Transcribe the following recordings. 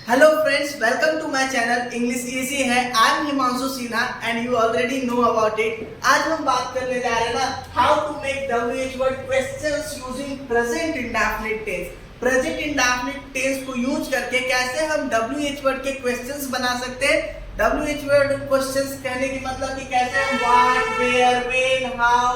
Hello friends, welcome to my channel English easy है। I am Himanshu Sinha and you already know about it. आज हम बात करने जा रहे हैं ना how to make WH word questions using present indefinite tense. Present indefinite tense को यूज करके कैसे हम WH वर्ड के क्वेश्चंस बना सकते हैं। WH वर्ड क्वेश्चंस कहने की मतलब कि कैसे हम what, where, when, how,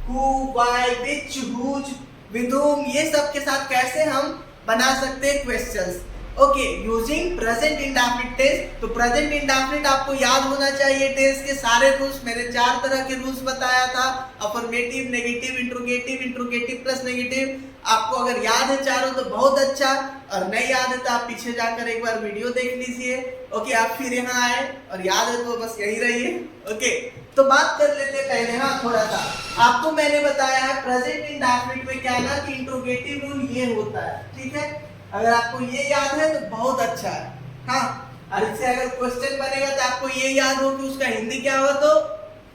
who, why, which, whose, with whom ये सब के साथ कैसे हम बना सकते हैं questions. Okay, using present indefinite tense. तो प्रेजेंट इंडेफिनिट आपको याद होना चाहिए। टेंस के सारे रूल्स मैंने 4 तरह के रूल्स बताया था, affirmative, negative, interrogative, interrogative plus negative. आपको अगर याद है चारों तो बहुत अच्छा, और नहीं याद है तो आप पीछे जाकर एक बार वीडियो देख लीजिए। ओके, आप फिर यहाँ आए और याद है तो बस यही रहिए। ओके, तो बात कर लेते हैं पहले। हाँ, थोड़ा सा आपको मैंने बताया है प्रेजेंट इंडेफिनिट में क्या ना कि इंट्रोगेटिव रूल ये होता है। ठीक है, अगर आपको ये याद है तो बहुत अच्छा है। हाँ, और इससे अगर क्वेश्चन बनेगा तो आपको ये याद हो कि उसका हिंदी क्या होगा तो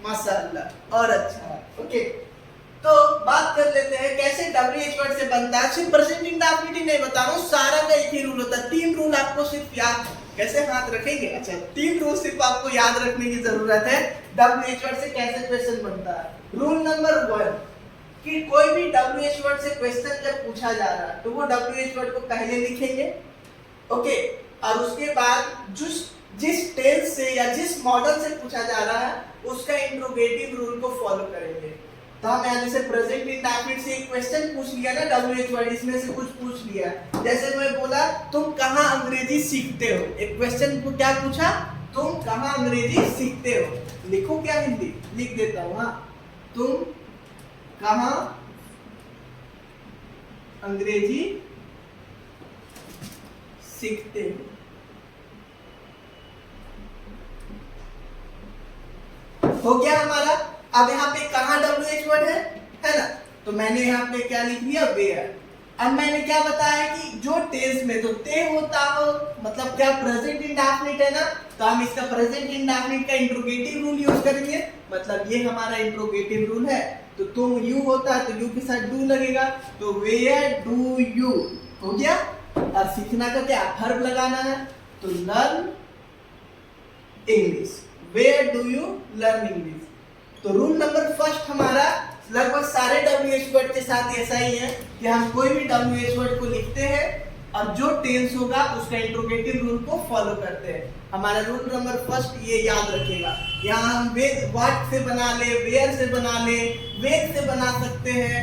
माशाअल्लाह और अच्छा है। ओके, तो बात कर लेते हैं कैसे WH वर्ड से बनता है। सिर्फ प्रेजेंट इंडेफिनिट नहीं बता रहा हूँ, सारा का एक ही रूल होता है। 3 रूल आपको सिर्फ याद, कैसे हाथ रखेंगे, अच्छा 3 रूल सिर्फ आपको याद रखने की जरूरत है WH वर्ड से कैसे क्वेश्चन बनता है। रूल नंबर 1 कि कोई भी WH वर्ड से क्वेश्चन जब पूछा जा रहा है तो वो WH वर्ड को पहले लिखेंगे। ओके, और उसके बाद जिस टेंस से या जिस मॉडल से पूछा जा रहा है उसका इंट्रोगेटिव रूल को फॉलो करेंगे। तो हम यहाँ जैसे प्रेजेंट इंडेफिनिट से एक क्वेश्चन पूछ लिया ना WH वर्ड, इसमें से कुछ पूछ लिया। जैसे मैं बोला तुम कहाँ अंग्रेजी सीखते हो, एक क्वेश्चन को क्या पूछा, तुम कहाँ अंग्रेजी सीखते हो। लिखो क्या हिंदी, लिख देता हूँ। हाँ, तुम कहाँ अंग्रेजी सीखते हो। हो गया हमारा। अब यहाँ पे कहाँ WH वर्ड है ना, तो मैंने यहाँ पे क्या लिख लिया, वेयर। अब मैंने क्या बताया कि जो टेंस में तो ते होता हो, मतलब क्या प्रेजेंट इंडेफिनिट है ना, तो हम इसका प्रेजेंट इंडेफिनिट का इंट्रोगेटिव रूल यूज करेंगे। मतलब ये हमारा इंट्रोगेटिव रूल है। तो तुम यू होता है तो यू के साथ डू लगेगा, तो वेयर डू यू हो गया। और सीखना का क्या वर्ब लगाना है, तो learn English, where do you learn English. तो रूल नंबर फर्स्ट हमारा लगभग सारे WH वर्ड के साथ ऐसा ही है कि हम कोई भी WH वर्ड को लिखते हैं और जो टेंस होगा उसका इंट्रोगेटिव रूल को फॉलो करते हैं। हमारा रूल नंबर फर्स्ट ये याद रखेगा। यहाँ हम व्हाट से बना ले, वेयर से बना ले, वेन से बना सकते हैं,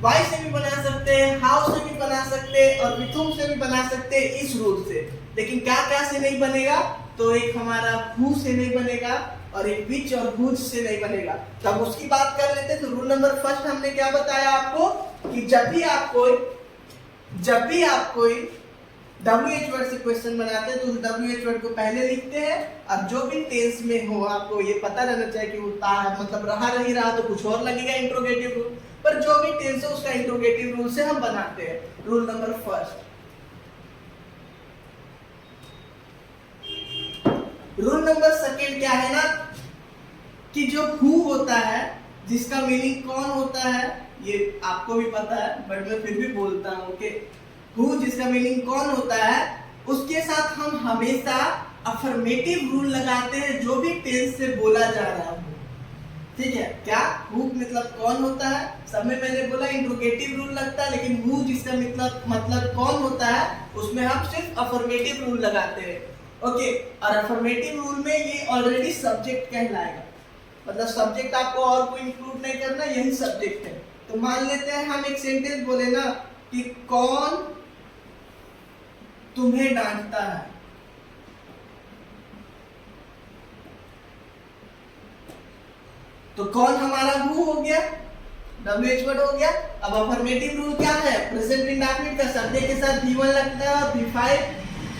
वाई से भी बना सकते हैं, हाउ से भी बना सकते हैं और विथ whom से भी बना सकते हैं इस रूल से। लेकिन क्या क्या से नहीं बनेगा, तो एक हमारा हु से नहीं बनेगा और एक विच और हुज से नहीं बनेगा। तो हम उसकी बात कर लेते हैं। तो रूल नंबर फर्स्ट हमने क्या बताया आपको कि जब भी आप कोई WH वर्ड से क्वेश्चन बनाते हैं तो उस WH वर्ड को पहले लिखते हैं और जो भी टेंस में हो आपको ये पता रहना चाहिए कि होता है, मतलब रहा नहीं रहा तो कुछ और लगेगा इंट्रोगेटिव रूल, पर जो भी टेंस है उसका इंट्रोगेटिव रूल से हम बनाते हैं। Rule number first. Rule number second क्या है ना कि जो हु होता है जिसका मीनिंग कौन होता है, ये आपको भी पता है बट मैं फिर भी बोलता हूँ। ओके, हु जिसका मीनिंग कौन होता है उसके साथ हम हमेशा अफर्मेटिव रूल लगाते हैं जो भी टेंस से बोला जा रहा हो। ठीक है, क्या हु मतलब कौन होता है, सब में मैंने बोला इंट्रोगेटिव रूल लगता है, लेकिन हु जिसका मतलब कौन होता है उसमें हम सिर्फ अफर्मेटिव रूल लगाते हैं। ओके, और अफर्मेटिव रूल में ये ऑलरेडी सब्जेक्ट कहलाएगा, मतलब सब्जेक्ट आपको और कोई इंक्लूड नहीं करना, यही सब्जेक्ट है। तो मान लेते हैं हम एक सेंटेंस बोले ना कि कौन तुम्हें डांटता है, तो कौन हमारा हु हो गया, WH वर्ड हो गया। अब अफर्मेटिव रूल क्या है, प्रेजेंट इंडेफिनिट का सब्जेक्ट के साथ V1 लगता है और V5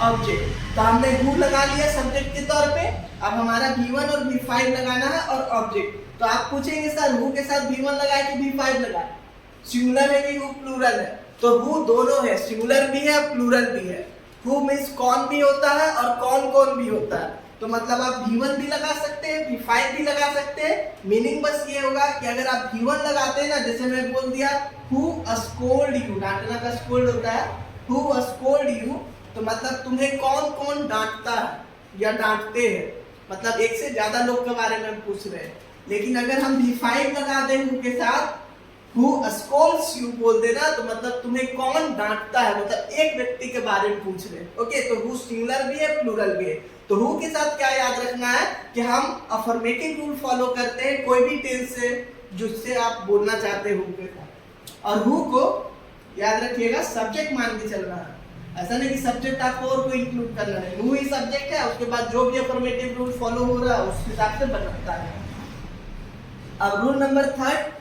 ऑब्जेक्ट। तो हमने हु लगा लिया सब्जेक्ट के तौर पे, अब हमारा V1 और V5 लगाना है और ऑब्जेक्ट। तो आप पूछेंगे सर हु के साथ V1 लगाए कि V5 लगाए, सिंगुलर है कि हु प्लूरल है, तो हु दोनों है, सिंगुलर भी है प्लूरल भी है। हु मींस कौन भी होता है और कौन कौन भी होता है, तो मतलब आप V1 भी लगा सकते हैं, V5 भी लगा सकते हैं। मीनिंग बस ये होगा कि अगर आप V1 लगाते हैं ना, जैसे मैं बोल दिया हु स्कोल्ड यू, डांटना का स्कोल्ड होता है, हु स्कोल्ड यू, तो मतलब तुम्हें कौन कौन डांटता है या डांटते हैं, मतलब एक से ज्यादा लोग के बारे में पूछ रहे हैं। लेकिन अगर हम V5 लगा दें हु के साथ, हु स्कॉल्स यू बोल देना, तो मतलब तुम्हें कौन डांटता है, मतलब एक व्यक्ति के बारे में पूछ रहे हैं। ओके, तो हु सिंगुलर भी है प्लूरल भी है। तो हु के साथ क्या याद रखना है कि हम अफर्मेटिव रूल फॉलो करते हैं कोई भी टेंस से जिससे आप बोलना चाहते हो के साथ। और हु को याद रखिएगा सब्जेक्ट मान के चलना है, ऐसा नहीं कि सब्जेक्ट आपको और कोई इंक्लूड करना है। हु ही सब्जेक्ट है, उसके बाद जो भी अफर्मेटिव रूल फॉलो हो रहा है उस हिसाब से बनता है। अब रूल नंबर 3,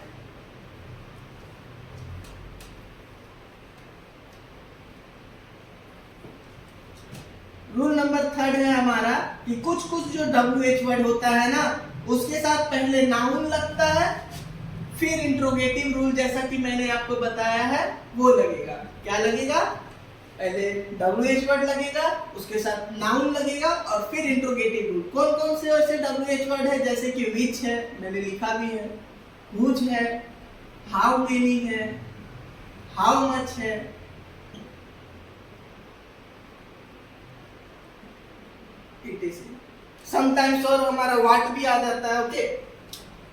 रूल नंबर 3 है हमारा कि कुछ कुछ जो WH वर्ड होता है ना, उसके साथ पहले नाउन लगता है, फिर इंट्रोगेटिव रूल जैसा कि मैंने आपको बताया है वो लगेगा। क्या लगेगा? पहले WH वर्ड लगेगा, उसके साथ नाउन लगेगा और फिर इंट्रोगेटिव रूल। कौन कौन से ऐसे WH वर्ड है? जैसे कि विच है, मैंने लिखा भी है, हुज है, हाउ मेनी है, हाउ मच है, समटाइम्स और हमारा व्हाट भी आ जाता है। ओके,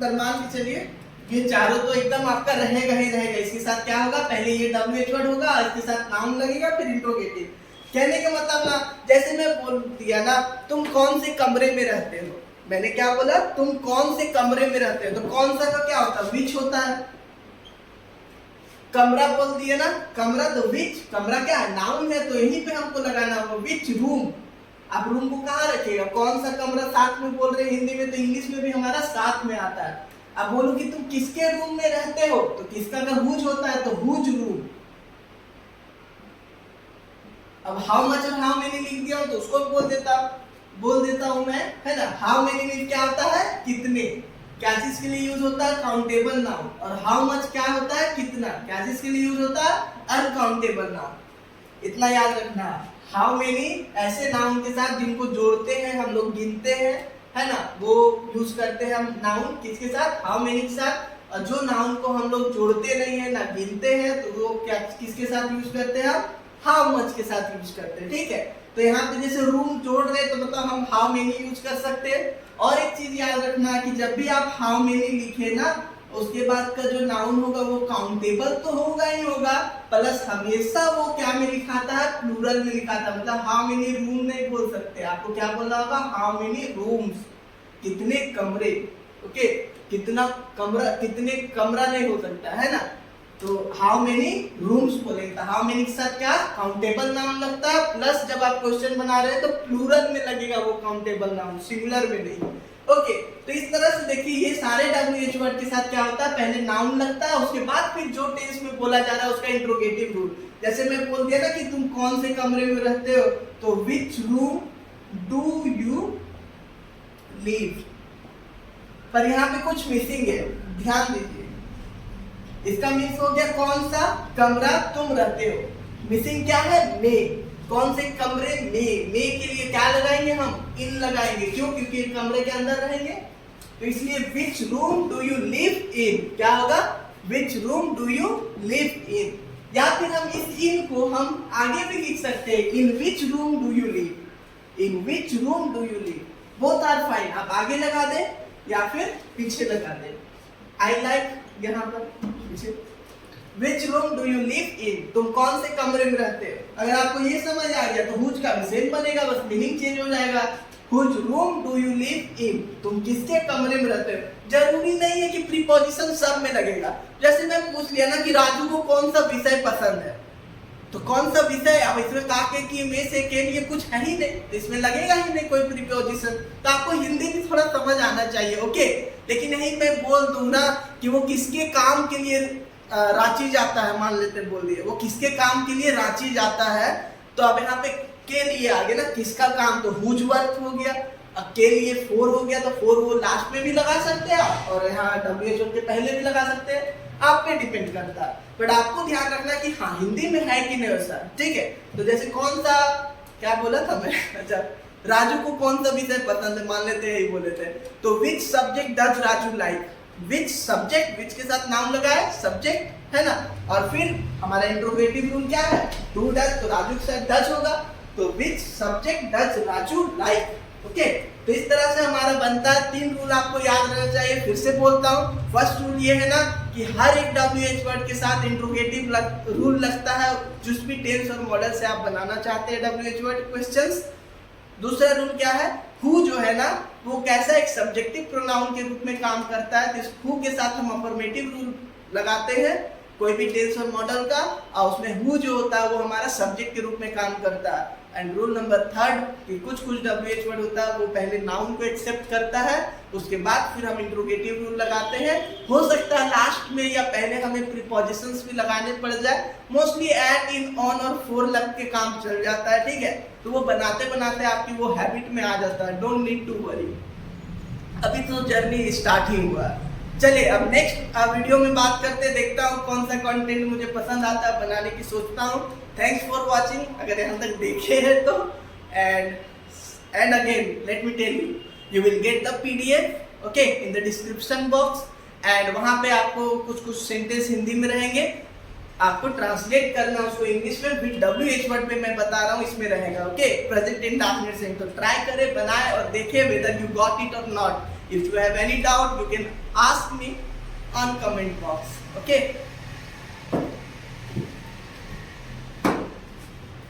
पर मान के चलिए ये चारों तो एकदम आपका रहेगा ही रहेगा। इसके साथ क्या होगा? पहले ये WH वर्ड होगा, इसके साथ नाउन लगेगा, फिर इंट्रोगेटिव। कहने का मतलब ना, जैसे मैं बोल दिया ना, तुम कौन से कमरे में रहते हो, मैंने क्या बोला? तुम कौन से कमरे में रहते हो, तो कौन सा का क्या होता है? विच होता है। कमरा बोल दिया ना, कमरा, तो विच, कमरा क्या है? नाउन है, तो यहीं पे हमको लगाना होगा विच रूम। आप रूम को कहाँ रखिएगा? कौन सा कमरा साथ में बोल रहे हैं हिंदी में, तो इंग्लिश में भी हमारा साथ में आता है। अब बोलो कि तुम किसके रूम में रहते हो, तो किसका अगर हुज होता है तो हुज रूम। अब हाउ मच और हाउ मेनी लिख दिया तो उसको बोल देता हूं मैं, है ना। हाउ मेनी में क्या होता है? कितने। क्या चीज के लिए यूज होता है? Countable noun. और हाउ मच क्या होता है? कितना। क्या चीज के लिए यूज होता है? Uncountable noun. इतना याद रखना। हाउ मेनी ऐसे नाउन के साथ जिनको जोड़ते हैं हम लोग, गिनते हैं, है ना, वो यूज करते हैं हम नाउन किसके साथ? हाउ मेनी के साथ। और जो नाउन को हम लोग जोड़ते नहीं है ना गिनते हैं, तो वो क्या किसके साथ यूज करते हैं? हम हाउ मच के साथ यूज करते हैं। ठीक है, तो यहाँ पे जैसे रूम जोड़ रहे तो मतलब हम हाउ मेनी यूज कर सकते हैं। और एक चीज याद रखना कि जब भी आप हाउ मेनी लिखे ना, उसके बाद का जो नाउन होगा वो काउंटेबल तो होगा ही होगा, प्लस हमेशा वो क्या में लिखाता है? प्लूरल में लिखाता है। मतलब हाउ मेनी रूम नहीं बोल सकते, आपको क्या बोलना होगा? हाउ मेनी रूम्स, कितने कमरे। ओके, कितना कमरा, कितने कमरा नहीं हो सकता है ना, तो हाउ मेनी रूम्स बोलेंगे। हाउ मेनी के साथ क्या? काउंटेबल नाउन लगता है, प्लस जब आप क्वेश्चन बना रहे हैं तो प्लूरल में लगेगा वो काउंटेबल नाउन, सिंगुलर में नहीं। ओके, तो इस तरह से देखिए ये सारे WH वर्ड के साथ क्या होता है? पहले नाउन लगता है, उसके बाद फिर जो टेंस में बोला जा रहा है उसका इंट्रोगेटिव रूल। जैसे मैं बोल दिया ना कि तुम कौन से कमरे में रहते हो, तो विच रूम डू यू लिव। पर यहाँ पे कुछ मिसिंग है, ध्यान दीजिए। इसका मीन्स हो गया कौन सा कमरा तुम रहते हो, मिसिंग क्या है? में। कौन से कमरे में, में के लिए क्या लगाएंगे हम? इन लगाएंगे। क्यों? क्योंकि कमरे के अंदर रहेंगे, तो इसलिए विच रूम डू यू लिव इन, क्या होगा? विच रूम डू यू लिव इन। या फिर हम इस इन को हम आगे भी लिख सकते हैं, in which room do you live, in which room do you live, both are fine. आप आगे लगा दें या फिर पीछे लगा दें। आई लाइक यहाँ पर पीछे। Which room do you live in? तुम कौन से कमरे में रहते हो। अगर आपको ये समझ आ गया तो हुज का भी सेम बनेगा, बस मीनिंग चेंज हो जाएगा। Which room do you live in? तुम किसके कमरे में रहते हो। जरूरी नहीं है कि प्रीपोजिशन सब में लगेगा। जैसे मैं पूछ लिया ना कि राजू को कौन सा विषय पसंद है, तो कौन सा विषय, अब इसमें काके की में से के लिए कुछ है ही नहीं, तो इसमें लगेगा ही नहीं कोई प्रीपोजिशन। तो आपको हिंदी भी थोड़ा समझ आना चाहिए। ओके, लेकिन यही मैं बोल दूं ना कि वो किसके काम के लिए रांची जाता है, मान लेते बोल दिए वो किसके काम के लिए रांची जाता है, तो अब यहाँ पे के लिए आगे ना किसका काम, तो हुज वर्क हो गया। अब के लिए फोर हो गया, तो फोर वो लास्ट में भी लगा सकते हैं आप, और यहाँ WH के पहले भी लगा सकते हैं, आप पे डिपेंड करता है। बट आपको ध्यान रखना कि हाँ हिंदी में है कि नहीं वैसा। ठीक है, तो जैसे कौन सा, क्या बोला था मैं, अच्छा राजू को कौन सा विषय पसंद है, मान लेते हैं यही बोले थे, तो which subject does Raju like. Which subject, which के साथ नाउन लगा है, सब्जेक्ट है ना, और फिर हमारा इंट्रोगेटिव रूल क्या है? डू डज, तो राजू के साथ डज होगा। तो which subject does Raju like. Okay, तो इस तरह से हमारा बनता है। 3 रूल आपको याद रहना चाहिए। फिर से बोलता हूँ, फर्स्ट रूल ये है ना कि हर एक WH वर्ड के साथ इंट्रोगेटिव रूल लगता है जिस भी टेंस और मॉडल से आप बनाना चाहते हैं WH वर्ड क्वेश्चंस। दूसरा रूल क्या है, हु जो है ना वो कैसा एक सब्जेक्टिव प्रोनाउन के रूप में काम करता है। तो इस हु के साथ हम अफर्मेटिव रूल लगाते हैं कोई भी टेंस और मॉडल का, और उसमें हु जो होता है वो हमारा सब्जेक्ट के रूप में काम करता है। एंड रूल नंबर 3 कि कुछ WH वर्ड होता है वो पहले नाउन को एक्सेप्ट करता है, उसके बाद फिर हम इंट्रोगेटिव रूल लगाते हैं। हो सकता है लास्ट में या पहले हमें प्रीपोजिशंस भी लगाने पड़ जाए। मोस्टली एट, इन, ऑन और फॉर लग के काम चल जाता है, ठीक है। तो वो बनाते बनाते आपकी वो हैबिट में आ जाता है। डोंट नीड टू वरी, अभी तो जर्नी स्टार्ट ही हुआ है। चलिए अब नेक्स्ट वीडियो में बात करते, देखता हूँ कौन सा कंटेंट मुझे पसंद आता है, बनाने की सोचता हूँ। थैंक्स फॉर वॉचिंग, अगर यहाँ तक देखे हैं तो। And again let me tell you will get the PDF okay in the description box, and वहाँ पे आपको कुछ सेंटेंस हिंदी में रहेंगे, आपको ट्रांसलेट करना उसको इंग्लिश में, फिर WH वर्ड पे मैं बता रहा हूँ इसमें रहेगा। Okay, present indefinite sense. तो ट्राई करें, बनाए और देखें वेदर यू गॉट इट और not. If you have any doubt, you can ask me on comment box. Okay.